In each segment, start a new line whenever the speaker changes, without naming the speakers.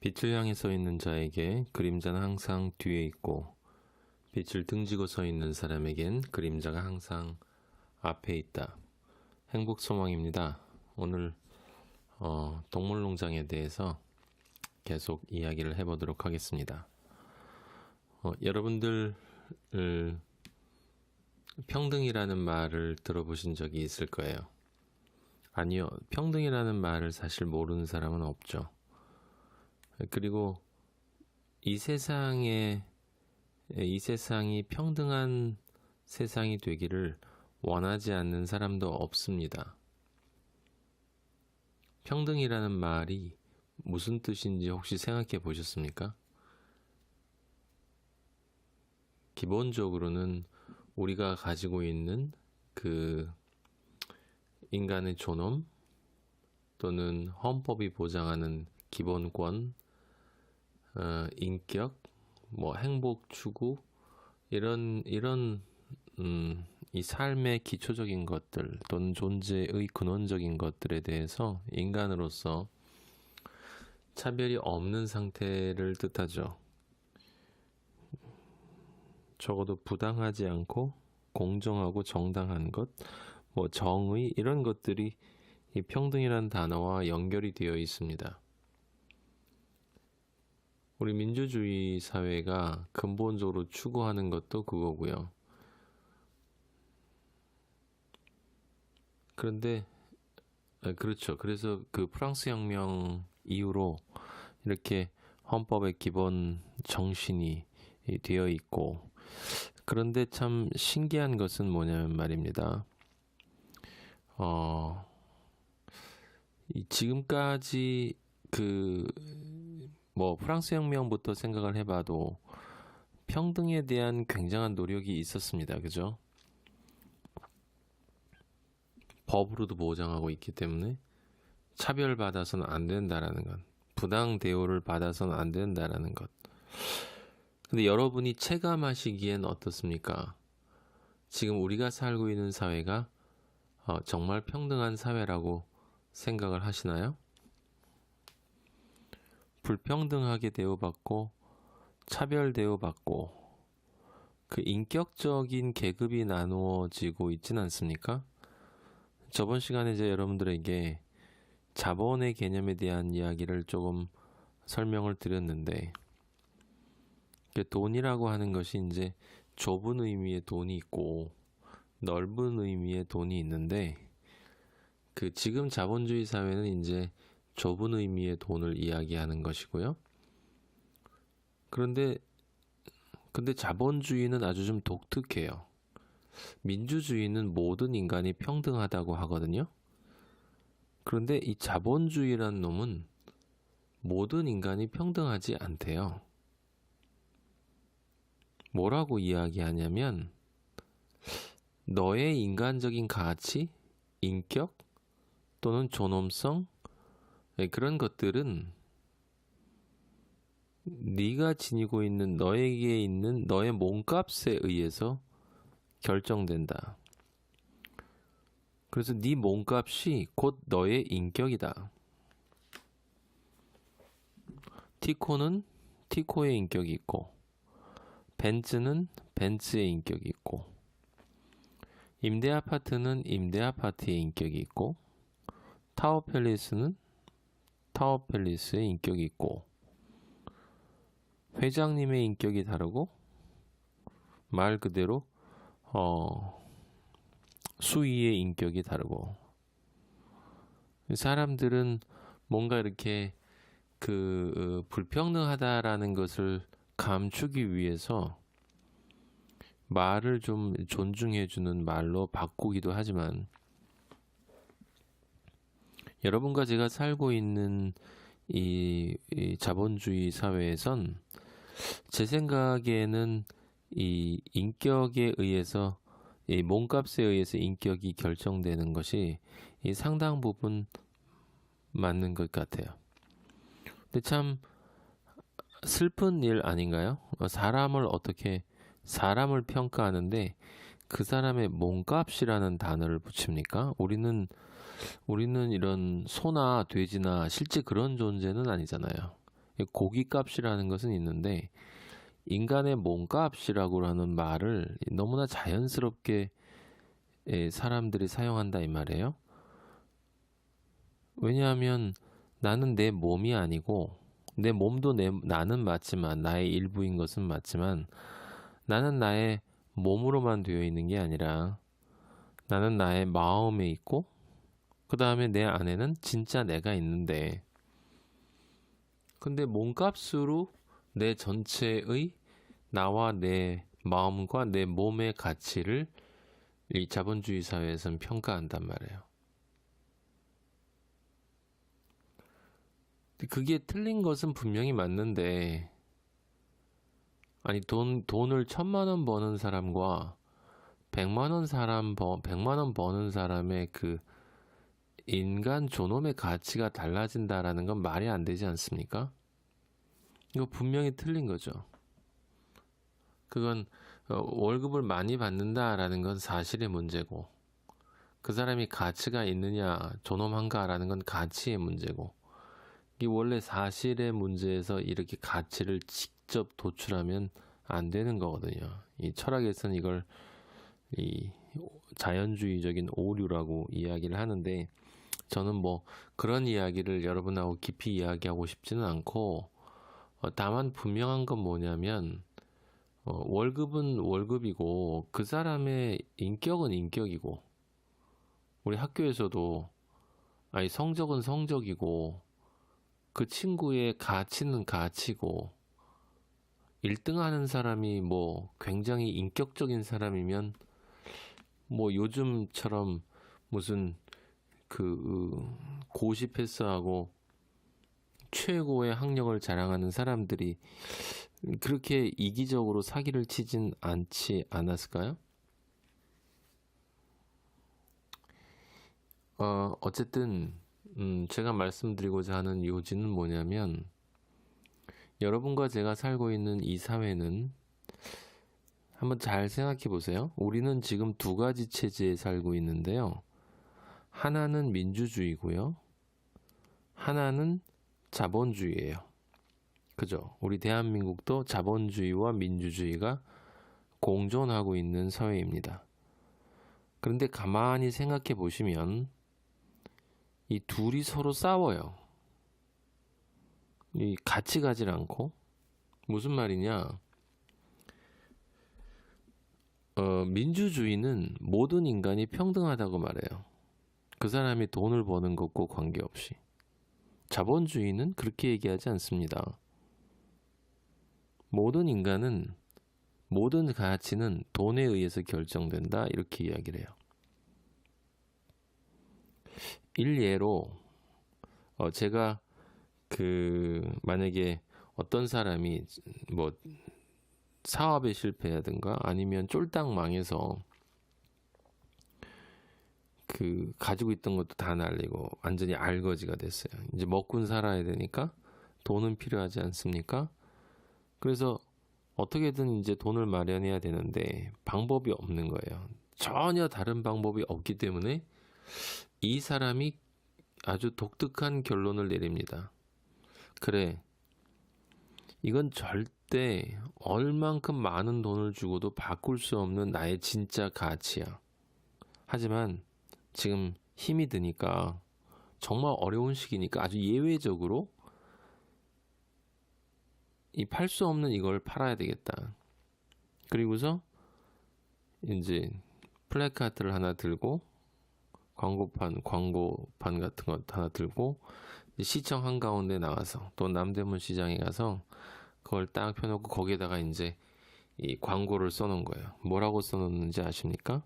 빛을 향해 서 있는 자에게 그림자는 항상 뒤에 있고, 빛을 등지고 서 있는 사람에겐 그림자가 항상 앞에 있다. 행복소망입니다. 오늘 동물농장에 대해서 계속 이야기를 해보도록 하겠습니다. 여러분들 평등이라는 말을 들어보신 적이 있을 거예요. 아니요, 평등이라는 말을 사실 모르는 사람은 없죠. 그리고 이 세상이 평등한 세상이 되기를 원하지 않는 사람도 없습니다. 평등이라는 말이 무슨 뜻인지 혹시 생각해 보셨습니까? 기본적으로는 우리가 가지고 있는 그 인간의 존엄 또는 헌법이 보장하는 기본권, 인격, 행복 추구 이런 이 삶의 기초적인 것들 또는 존재의 근원적인 것들에 대해서 인간으로서 차별이 없는 상태를 뜻하죠. 적어도 부당하지 않고 공정하고 정당한 것, 정의 이런 것들이 이 평등이라는 단어와 연결이 되어 있습니다. 우리 민주주의 사회가 근본적으로 추구하는 것도 그거고요. 그런데 그렇죠. 그래서 그 프랑스 혁명 이후로 이렇게 헌법의 기본 정신이 되어 있고, 그런데 참 신기한 것은 뭐냐면 말입니다. 지금까지 프랑스 혁명부터 생각을 해봐도 평등에 대한 굉장한 노력이 있었습니다. 그죠? 법으로도 보장하고 있기 때문에 차별받아서는 안 된다라는 것, 부당 대우를 받아서는 안 된다라는 것. 근데 여러분이 체감하시기엔 어떻습니까? 지금 우리가 살고 있는 사회가 정말 평등한 사회라고 생각을 하시나요? 불평등하게 대우받고 차별 대우받고 그 인격적인 계급이 나누어지고 있진 않습니까? 저번 시간에 이제 여러분들에게 자본의 개념에 대한 이야기를 조금 설명을 드렸는데, 돈이라고 하는 것이 이제 좁은 의미의 돈이 있고 넓은 의미의 돈이 있는데, 지금 자본주의 사회는 이제 좁은 의미의 돈을 이야기하는 것이고요. 근데 자본주의는 아주 좀 독특해요. 민주주의는 모든 인간이 평등하다고 하거든요. 그런데 이 자본주의라는 놈은 모든 인간이 평등하지 않대요. 뭐라고 이야기하냐면, 너의 인간적인 가치, 인격 또는 존엄성, 그런 것들은 네가 지니고 있는 너에게 있는 너의 몸값에 의해서 결정된다. 그래서 네 몸값이 곧 너의 인격이다. 티코는 티코의 인격이 있고, 벤츠는 벤츠의 인격이 있고, 임대 아파트는 임대 아파트의 인격이 있고, 타워 팰리스는 타워 팰리스의 인격이 있고, 회장님의 인격이 다르고, 말 그대로 수위의 인격이 다르고, 사람들은 뭔가 이렇게 불평등하다라는 것을 감추기 위해서 말을 좀 존중해주는 말로 바꾸기도 하지만, 여러분과 제가 살고 있는 이 자본주의 사회에선 제 생각에는 이 인격에 의해서, 이 몸값에 의해서 인격이 결정되는 것이 이 상당 부분 맞는 것 같아요. 근데 참 슬픈 일 아닌가요? 사람을 평가하는데 그 사람의 몸값이라는 단어를 붙입니까? 우리는 이런 소나 돼지나 실제 그런 존재는 아니잖아요. 고깃값이라는 것은 있는데 인간의 몸값이라고 하는 말을 너무나 자연스럽게 사람들이 사용한다 이 말이에요. 왜냐하면 나는 내 몸이 아니고 내 몸도 나는 맞지만 나의 일부인 것은 맞지만 나는 나의 몸으로만 되어 있는 게 아니라 나는 나의 마음에 있고 그 다음에 내 안에는 진짜 내가 있는데 근데 몸값으로 내 전체의 나와 내 마음과 내 몸의 가치를 이 자본주의 사회에서는 평가한단 말이에요. 그게 틀린 것은 분명히 맞는데 아니 돈을 1,000만 원 버는 사람과 100만 원 버는 사람의 그 인간 존엄의 가치가 달라진다라는 건 말이 안 되지 않습니까? 이거 분명히 틀린 거죠. 그건 월급을 많이 받는다라는 건 사실의 문제고 그 사람이 가치가 있느냐 존엄한가라는 건 가치의 문제고 이 원래 사실의 문제에서 이렇게 가치를 직접 도출하면 안 되는 거거든요. 이 철학에서는 이걸 이 자연주의적인 오류라고 이야기를 하는데 저는 뭐 그런 이야기를 여러분하고 깊이 이야기하고 싶지는 않고 다만 분명한 건 뭐냐면 월급은 월급이고 그 사람의 인격은 인격이고 우리 학교에서도 아니 성적은 성적이고 그 친구의 가치는 가치고 1등 하는 사람이 뭐 굉장히 인격적인 사람이면 뭐 요즘처럼 무슨 그 고시 패스하고 최고의 학력을 자랑하는 사람들이 그렇게 이기적으로 사기를 치진 않지 않았을까요? 어쨌든 제가 말씀드리고자 하는 요지는 뭐냐면 여러분과 제가 살고 있는 이 사회는 한번 잘 생각해 보세요. 우리는 지금 두 가지 체제에 살고 있는데요. 하나는 민주주의고요. 하나는 자본주의예요. 그죠? 우리 대한민국도 자본주의와 민주주의가 공존하고 있는 사회입니다. 그런데 가만히 생각해 보시면 이 둘이 서로 싸워요. 이 같이 가질 않고 무슨 말이냐? 민주주의는 모든 인간이 평등하다고 말해요. 그 사람이 돈을 버는 것과 관계없이. 자본주의는 그렇게 얘기하지 않습니다. 모든 인간은 모든 가치는 돈에 의해서 결정된다 이렇게 이야기를 해요. 일예로 제가 만약에 어떤 사람이 뭐 사업에 실패하든가 아니면 쫄딱 망해서 가지고 있던 것도 다 날리고 완전히 알거지가 됐어요. 이제 먹고 살아야 되니까 돈은 필요하지 않습니까? 그래서 어떻게든 이제 돈을 마련해야 되는데 방법이 없는 거예요. 전혀 다른 방법이 없기 때문에 이 사람이 아주 독특한 결론을 내립니다. 그래, 이건 절대 얼만큼 많은 돈을 주고도 바꿀 수 없는 나의 진짜 가치야. 하지만 지금 힘이 드니까 정말 어려운 시기니까 아주 예외적으로 이 팔 수 없는 이걸 팔아야 되겠다. 그리고서 이제 플래카드를 하나 들고 광고판 같은 것 하나 들고 시청 한가운데 나가서 또 남대문 시장에 가서 그걸 딱 펴놓고 거기에다가 이제 이 광고를 써놓은 거예요. 뭐라고 써놓는지 아십니까?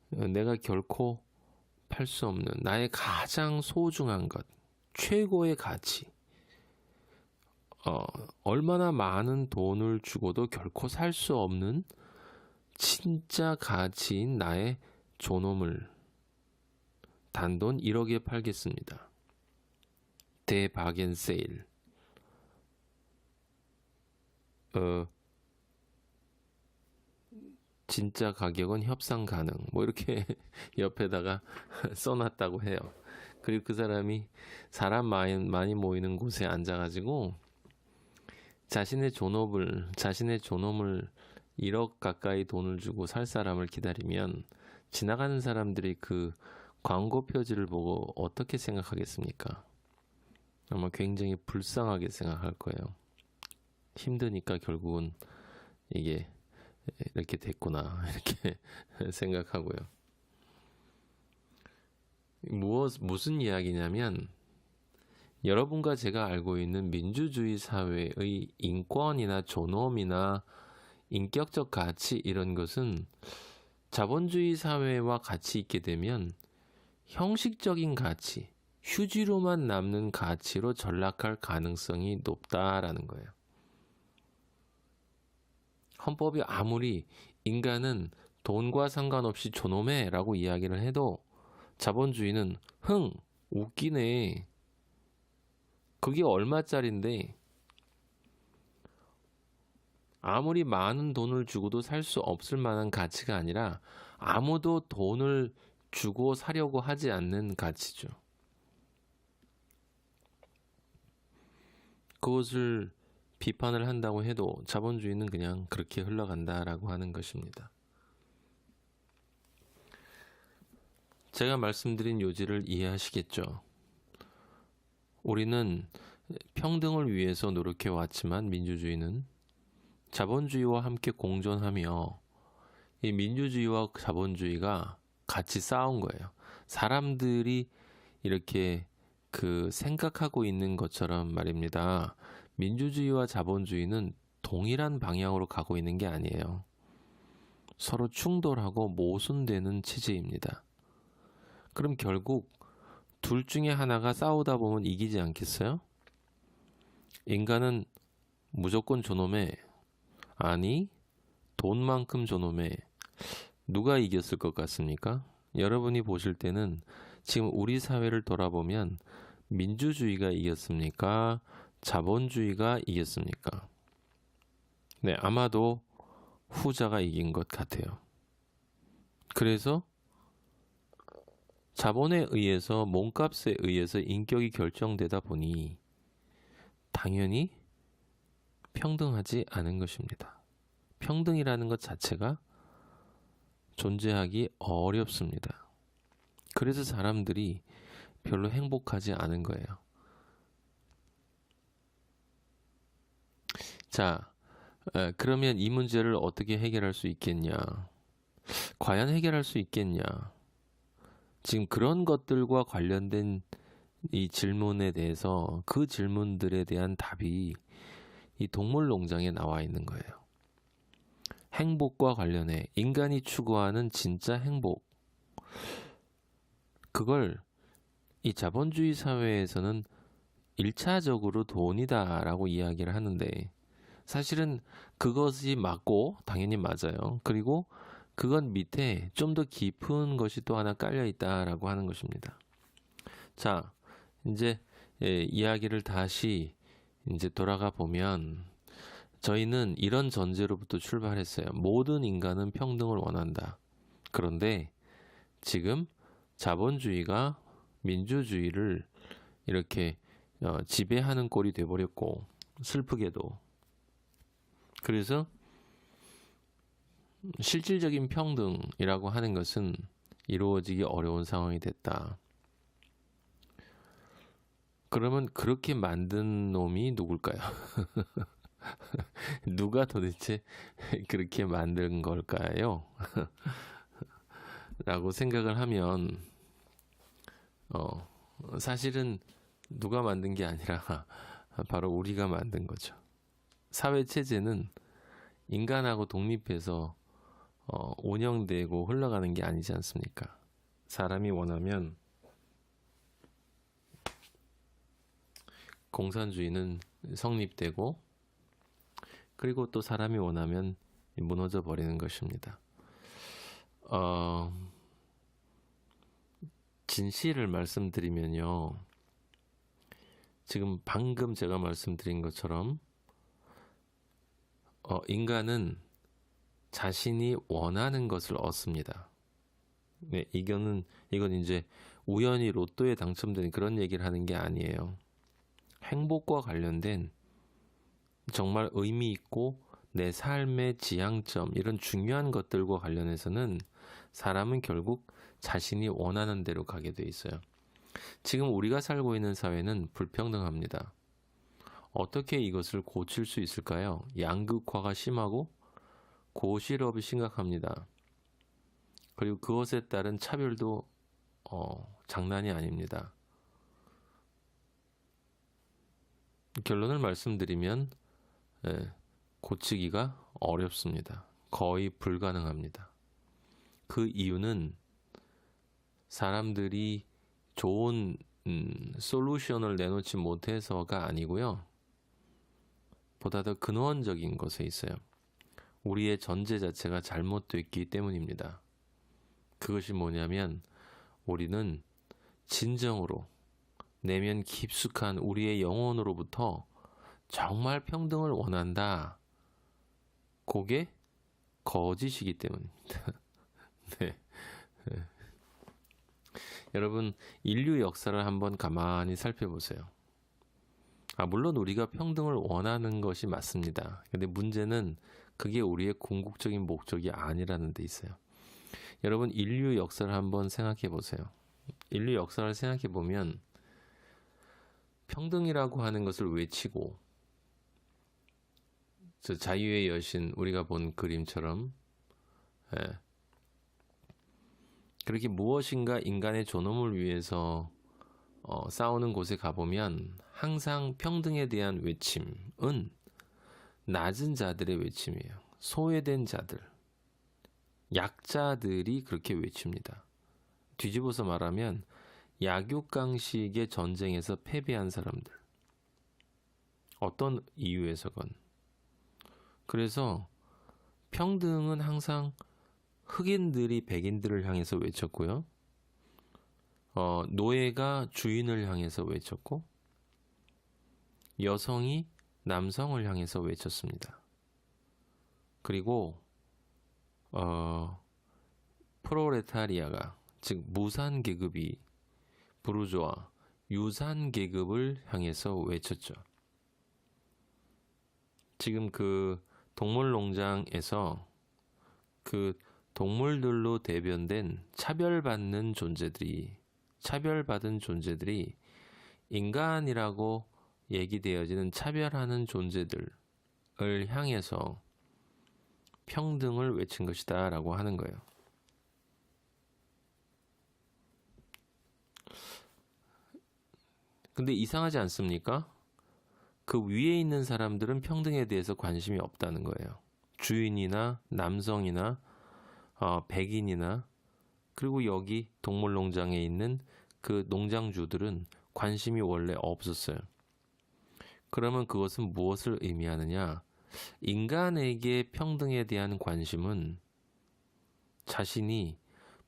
내가 결코 팔 수 없는 나의 가장 소중한 것, 최고의 가치. 얼마나 많은 돈을 주고도 결코 살 수 없는 진짜 가치인 나의 존엄을 단돈 1억에 팔겠습니다. 대바겐 세일. 진짜 가격은 협상 가능. 뭐 이렇게 옆에다가 써놨다고 해요. 그리고 그 사람이 사람 많이 모이는 곳에 앉아가지고 자신의 존엄을 1억 가까이 돈을 주고 살 사람을 기다리면 지나가는 사람들이 그 광고 표지를 보고 어떻게 생각하겠습니까? 아마 굉장히 불쌍하게 생각할 거예요. 힘드니까 결국은 이게 이렇게 됐구나 이렇게 생각하고요. 무슨 이야기냐면 여러분과 제가 알고 있는 민주주의 사회의 인권이나 존엄이나 인격적 가치 이런 것은 자본주의 사회와 같이 있게 되면 형식적인 가치, 휴지로만 남는 가치로 전락할 가능성이 높다라는 거예요. 헌법이 아무리 인간은 돈과 상관없이 존엄해 라고 이야기를 해도 자본주의는 웃기네. 그게 얼마짜린데 아무리 많은 돈을 주고도 살 수 없을 만한 가치가 아니라 아무도 돈을 주고 사려고 하지 않는 가치죠. 그것을 비판을 한다고 해도 자본주의는 그냥 그렇게 흘러간다라고 하는 것입니다. 제가 말씀드린 요지를 이해하시겠죠? 우리는 평등을 위해서 노력해 왔지만 민주주의는 자본주의와 함께 공존하며 이 민주주의와 자본주의가 같이 싸운 거예요. 사람들이 이렇게 생각하고 있는 것처럼 말입니다. 민주주의와 자본주의는 동일한 방향으로 가고 있는 게 아니에요. 서로 충돌하고 모순되는 체제입니다. 그럼 결국 둘 중에 하나가 싸우다 보면 이기지 않겠어요? 인간은 무조건 존엄해. 아니, 돈만큼 존엄해. 누가 이겼을 것 같습니까? 여러분이 보실 때는 지금 우리 사회를 돌아보면 민주주의가 이겼습니까? 자본주의가 이겼습니까? 네, 아마도 후자가 이긴 것 같아요. 그래서 자본에 의해서 몸값에 의해서 인격이 결정되다 보니 당연히 평등하지 않은 것입니다. 평등이라는 것 자체가 존재하기 어렵습니다. 그래서 사람들이 별로 행복하지 않은 거예요. 자, 그러면 이 문제를 어떻게 해결할 수 있겠냐? 과연 해결할 수 있겠냐? 지금 그런 것들과 관련된 이 질문에 대해서 그 질문들에 대한 답이 이 동물농장에 나와 있는 거예요. 행복과 관련해 인간이 추구하는 진짜 행복. 그걸 이 자본주의 사회에서는 1차적으로 돈이다라고 이야기를 하는데 사실은 그것이 맞고 당연히 맞아요. 그리고 그건 밑에 좀 더 깊은 것이 또 하나 깔려 있다라고 하는 것입니다. 자, 이제 이야기를 다시 이제 돌아가 보면 저희는 이런 전제로부터 출발했어요. 모든 인간은 평등을 원한다. 그런데 지금 자본주의가 민주주의를 이렇게 지배하는 꼴이 돼버렸고 슬프게도 그래서 실질적인 평등이라고 하는 것은 이루어지기 어려운 상황이 됐다. 그러면 그렇게 만든 놈이 누굴까요? 누가 도대체 그렇게 만든 걸까요? 라고 생각을 하면 사실은 누가 만든 게 아니라 바로 우리가 만든 거죠. 사회체제는 인간하고 독립해서 운영되고 흘러가는 게 아니지 않습니까? 사람이 원하면 공산주의는 성립되고 그리고 또 사람이 원하면 무너져 버리는 것입니다. 진실을 말씀드리면요. 지금 방금 제가 말씀드린 것처럼 인간은 자신이 원하는 것을 얻습니다. 네, 이건 이제 우연히 로또에 당첨된 그런 얘기를 하는 게 아니에요. 행복과 관련된 정말 의미 있고 내 삶의 지향점, 이런 중요한 것들과 관련해서는 사람은 결국 자신이 원하는 대로 가게 돼 있어요. 지금 우리가 살고 있는 사회는 불평등합니다. 어떻게 이것을 고칠 수 있을까요? 양극화가 심하고 고실업이 심각합니다. 그리고 그것에 따른 차별도 장난이 아닙니다. 결론을 말씀드리면 고치기가 어렵습니다. 거의 불가능합니다. 그 이유는 사람들이 좋은 솔루션을 내놓지 못해서가 아니고요. 보다 더 근원적인 것에 있어요. 우리의 전제 자체가 잘못됐기 때문입니다. 그것이 뭐냐면 우리는 진정으로 내면 깊숙한 우리의 영혼으로부터 정말 평등을 원한다. 그게 거짓이기 때문입니다. 네. 여러분, 인류 역사를 한번 가만히 살펴보세요. 물론 우리가 평등을 원하는 것이 맞습니다. 근데 문제는 그게 우리의 궁극적인 목적이 아니라는 데 있어요. 여러분, 인류 역사를 한번 생각해 보세요. 인류 역사를 생각해 보면 평등이라고 하는 것을 외치고, 저 자유의 여신, 우리가 본 그림처럼 그렇게 무엇인가 인간의 존엄을 위해서 싸우는 곳에 가보면 항상 평등에 대한 외침은 낮은 자들의 외침이에요. 소외된 자들, 약자들이 그렇게 외칩니다. 뒤집어서 말하면 약육강식의 전쟁에서 패배한 사람들, 어떤 이유에서건. 그래서 평등은 항상 흑인들이 백인들을 향해서 외쳤고요. 노예가 주인을 향해서 외쳤고, 여성이 남성을 향해서 외쳤습니다. 그리고 프로레타리아가, 즉 무산 계급이 부르주아, 유산 계급을 향해서 외쳤죠. 지금 그 동물농장에서 그 동물들로 대변된 차별받는 존재들이, 차별받은 존재들이 인간이라고 얘기되어지는 차별하는 존재들을 향해서 평등을 외친 것이다 라고 하는 거예요. 근데 이상하지 않습니까? 그 위에 있는 사람들은 평등에 대해서 관심이 없다는 거예요. 주인이나 남성이나 백인이나, 그리고 여기 동물농장에 있는 그 농장주들은 관심이 원래 없었어요. 그러면 그것은 무엇을 의미하느냐? 인간에게 평등에 대한 관심은 자신이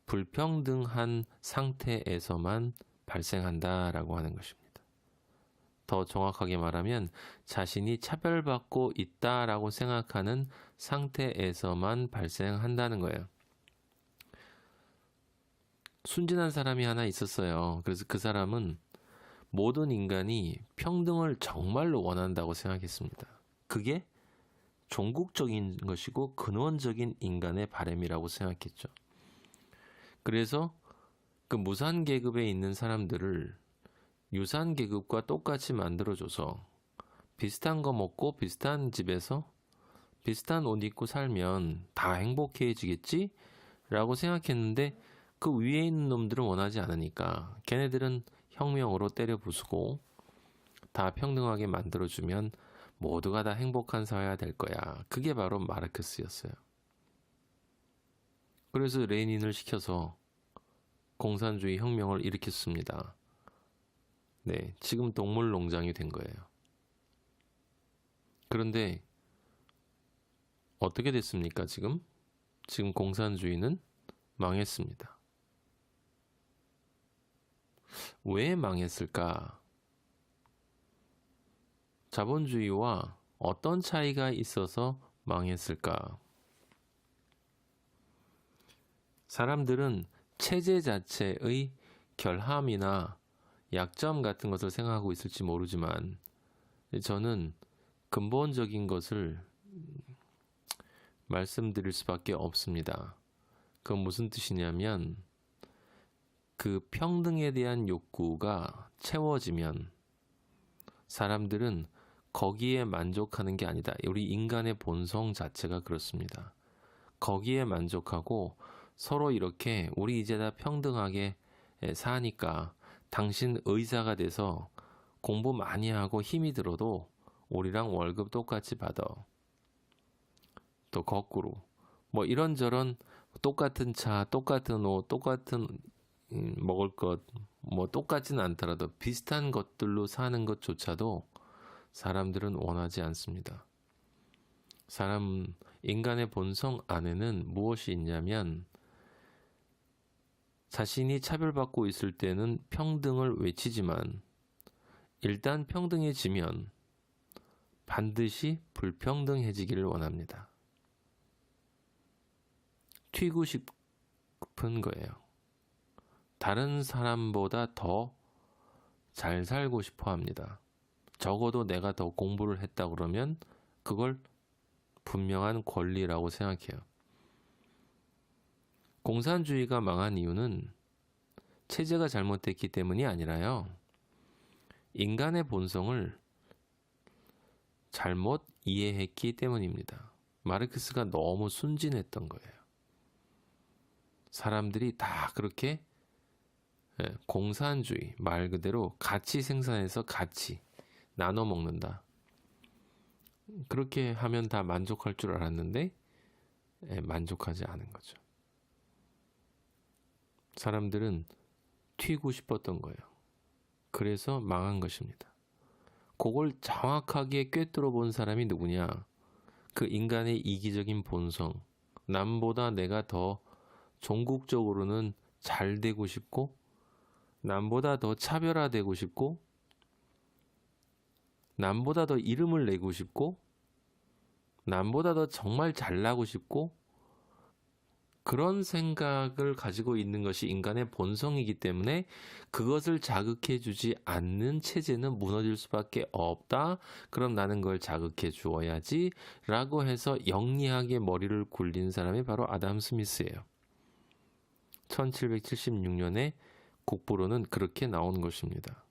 불평등한 상태에서만 발생한다라고 하는 것입니다. 더 정확하게 말하면 자신이 차별받고 있다라고 생각하는 상태에서만 발생한다는 거예요. 순진한 사람이 하나 있었어요. 그래서 그 사람은 모든 인간이 평등을 정말로 원한다고 생각했습니다. 그게 종국적인 것이고 근원적인 인간의 바람이라고 생각했죠. 그래서 그 무산 계급에 있는 사람들을 유산 계급과 똑같이 만들어줘서 비슷한 거 먹고 비슷한 집에서 비슷한 옷 입고 살면 다 행복해지겠지? 라고 생각했는데 그 위에 있는 놈들은 원하지 않으니까 걔네들은 혁명으로 때려 부수고 다 평등하게 만들어주면 모두가 다 행복한 사회가 될 거야. 그게 바로 마르크스였어요. 그래서 레닌을 시켜서 공산주의 혁명을 일으켰습니다. 네, 지금 동물농장이 된 거예요. 그런데 어떻게 됐습니까, 지금? 지금 공산주의는 망했습니다. 왜 망했을까? 자본주의와 어떤 차이가 있어서 망했을까? 사람들은 체제 자체의 결함이나 약점 같은 것을 생각하고 있을지 모르지만 저는 근본적인 것을 말씀드릴 수밖에 없습니다. 그건 무슨 뜻이냐면 그 평등에 대한 욕구가 채워지면 사람들은 거기에 만족하는 게 아니다. 우리 인간의 본성 자체가 그렇습니다. 거기에 만족하고 서로 이렇게 우리 이제 다 평등하게 사니까 당신 의사가 돼서 공부 많이 하고 힘이 들어도 우리랑 월급 똑같이 받아. 또 거꾸로 뭐 이런저런 똑같은 차, 똑같은 옷, 똑같은 먹을 것 뭐 똑같지는 않더라도 비슷한 것들로 사는 것조차도 사람들은 원하지 않습니다. 인간의 본성 안에는 무엇이 있냐면 자신이 차별받고 있을 때는 평등을 외치지만 일단 평등해지면 반드시 불평등해지기를 원합니다. 튀고 싶은 거예요. 다른 사람보다 더 잘 살고 싶어 합니다. 적어도 내가 더 공부를 했다 그러면 그걸 분명한 권리라고 생각해요. 공산주의가 망한 이유는 체제가 잘못됐기 때문이 아니라요. 인간의 본성을 잘못 이해했기 때문입니다. 마르크스가 너무 순진했던 거예요. 사람들이 다 그렇게 공산주의 말 그대로 같이 생산해서 같이 나눠 먹는다. 그렇게 하면 다 만족할 줄 알았는데 만족하지 않은 거죠. 사람들은 튀고 싶었던 거예요. 그래서 망한 것입니다. 그걸 정확하게 꿰뚫어 본 사람이 누구냐? 그 인간의 이기적인 본성. 남보다 내가 더 종국적으로는 잘 되고 싶고 남보다 더 차별화되고 싶고 남보다 더 이름을 내고 싶고 남보다 더 정말 잘나고 싶고 그런 생각을 가지고 있는 것이 인간의 본성이기 때문에 그것을 자극해 주지 않는 체제는 무너질 수밖에 없다. 그럼 나는 그걸 자극해 주어야지 라고 해서 영리하게 머리를 굴린 사람이 바로 아담 스미스예요. 1776년에 국보로는 그렇게 나온 것입니다.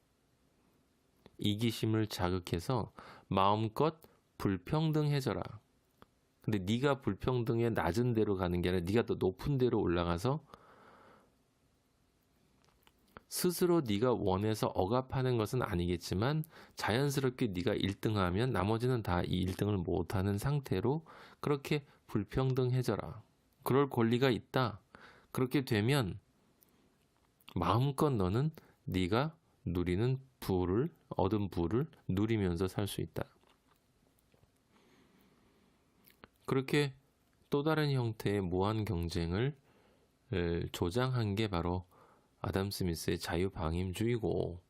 이기심을 자극해서 마음껏 불평등해져라. 근데 네가 불평등에 낮은 데로 가는 게 아니라 네가 더 높은 데로 올라가서 스스로 네가 원해서 억압하는 것은 아니겠지만 자연스럽게 네가 1등하면 나머지는 다 이 1등을 못하는 상태로 그렇게 불평등해져라. 그럴 권리가 있다. 그렇게 되면 마음껏 너는 네가 누리는 얻은 부를 누리면서 살 수 있다. 그렇게 또 다른 형태의 무한 경쟁을 조장한 게 바로 아담 스미스의 자유방임주의고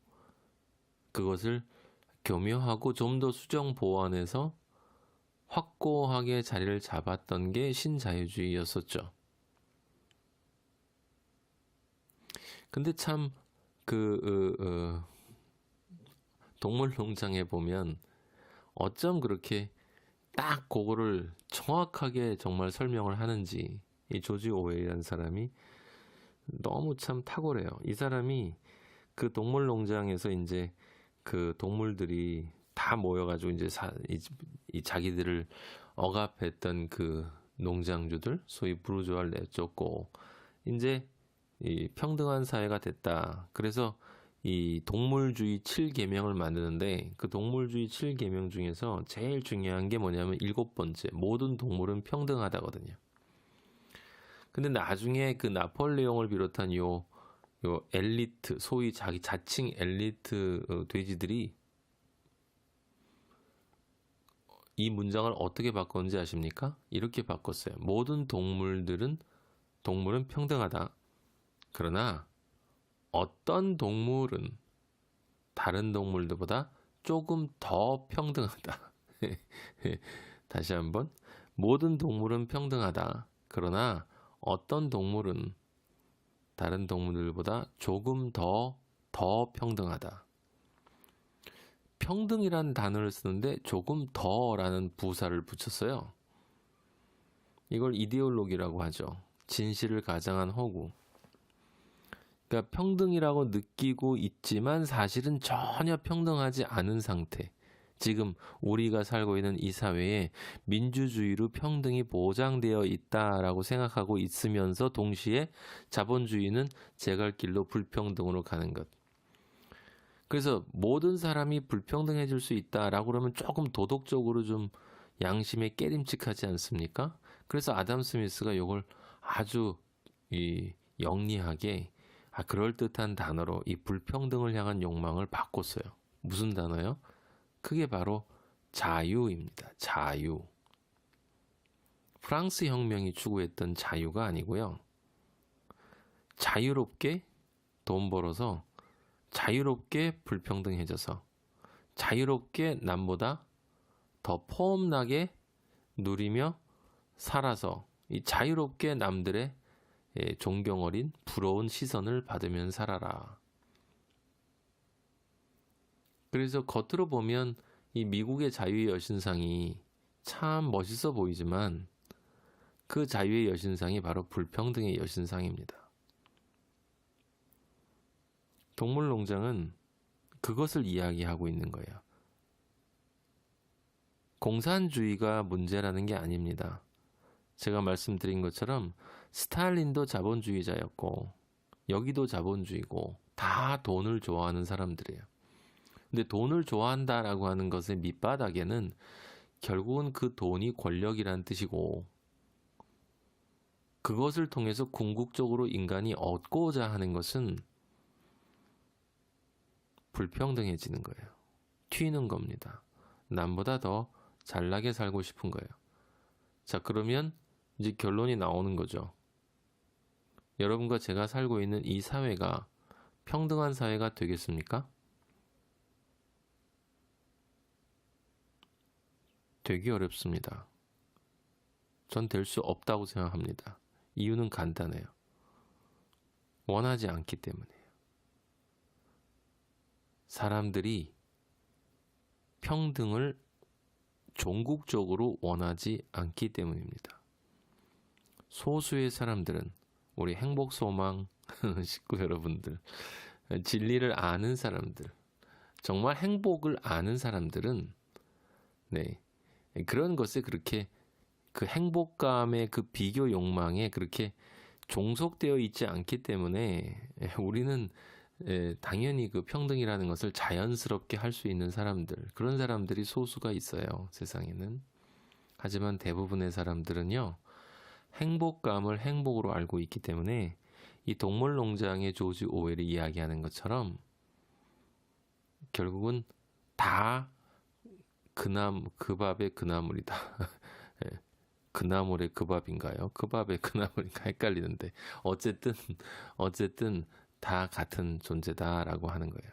그것을 교묘하고 좀 더 수정 보완해서 확고하게 자리를 잡았던 게 신자유주의였었죠. 근데 참 동물농장에 보면 어쩜 그렇게 딱 그거를 정확하게 정말 설명을 하는지 이 조지 오웰이라는 사람이 너무 참 탁월해요. 이 사람이 그 동물농장에서 이제 그 동물들이 다 모여가지고 이제 이 자기들을 억압했던 그 농장주들 소위 부르주아를 내쫓고 이제 이 평등한 사회가 됐다. 그래서 이 동물주의 7계명을 만드는데 그 동물주의 7계명 중에서 제일 중요한 게 뭐냐면 7번째 모든 동물은 평등하다거든요. 근데 나중에 그 나폴레옹을 비롯한 요 엘리트 소위 자기 자칭 엘리트 돼지들이 이 문장을 어떻게 바꿨는지 아십니까? 이렇게 바꿨어요. 모든 동물은 평등하다. 그러나 어떤 동물은 다른 동물들보다 조금 더 평등하다. 다시 한번 모든 동물은 평등하다. 그러나 어떤 동물은 다른 동물들보다 조금 더 평등하다. 평등이라는 단어를 쓰는데 조금 더라는 부사를 붙였어요. 이걸 이데올로기라고 하죠. 진실을 가장한 허구. 그러니까 평등이라고 느끼고 있지만 사실은 전혀 평등하지 않은 상태. 지금 우리가 살고 있는 이 사회에 민주주의로 평등이 보장되어 있다라고 생각하고 있으면서 동시에 자본주의는 제 갈 길로 불평등으로 가는 것. 그래서 모든 사람이 불평등해질 수 있다라고 그러면 조금 도덕적으로 좀 양심에 깨림칙하지 않습니까? 그래서 아담 스미스가 이걸 아주 영리하게 그럴듯한 단어로 이 불평등을 향한 욕망을 바꿨어요. 무슨 단어요? 그게 바로 자유입니다. 자유. 프랑스 혁명이 추구했던 자유가 아니고요. 자유롭게 돈 벌어서 자유롭게 불평등해져서 자유롭게 남보다 더 폼나게 누리며 살아서 이 자유롭게 남들의 존경 어린 부러운 시선을 받으면 살아라. 그래서 겉으로 보면 이 미국의 자유의 여신상이 참 멋있어 보이지만 그 자유의 여신상이 바로 불평등의 여신상입니다. 동물농장은 그것을 이야기하고 있는 거예요. 공산주의가 문제라는 게 아닙니다. 제가 말씀드린 것처럼 스탈린도 자본주의자였고 여기도 자본주의고 다 돈을 좋아하는 사람들이에요. 근데 돈을 좋아한다라고 하는 것의 밑바닥에는 결국은 그 돈이 권력이란 뜻이고 그것을 통해서 궁극적으로 인간이 얻고자 하는 것은 불평등해지는 거예요. 튀는 겁니다. 남보다 더 잘나게 살고 싶은 거예요. 자, 그러면 이제 결론이 나오는 거죠. 여러분과 제가 살고 있는 이 사회가 평등한 사회가 되겠습니까? 되기 어렵습니다. 전 될 수 없다고 생각합니다. 이유는 간단해요. 원하지 않기 때문이에요. 사람들이 평등을 종국적으로 원하지 않기 때문입니다. 소수의 사람들은 우리 행복소망 식구 여러분들, 진리를 아는 사람들, 정말 행복을 아는 사람들은 그런 것에 그렇게 그 행복감의 그 비교 욕망에 그렇게 종속되어 있지 않기 때문에 우리는 당연히 그 평등이라는 것을 자연스럽게 할 수 있는 사람들, 그런 사람들이 소수가 있어요, 세상에는. 하지만 대부분의 사람들은요, 행복감을 행복으로 알고 있기 때문에 이 동물농장의 조지 오웰이 이야기하는 것처럼 결국은 다 그 밥의 그나물이다. 그나물의 그 밥인가요? 그 밥의 그나물인가 헷갈리는데 어쨌든 다 같은 존재다라고 하는 거예요.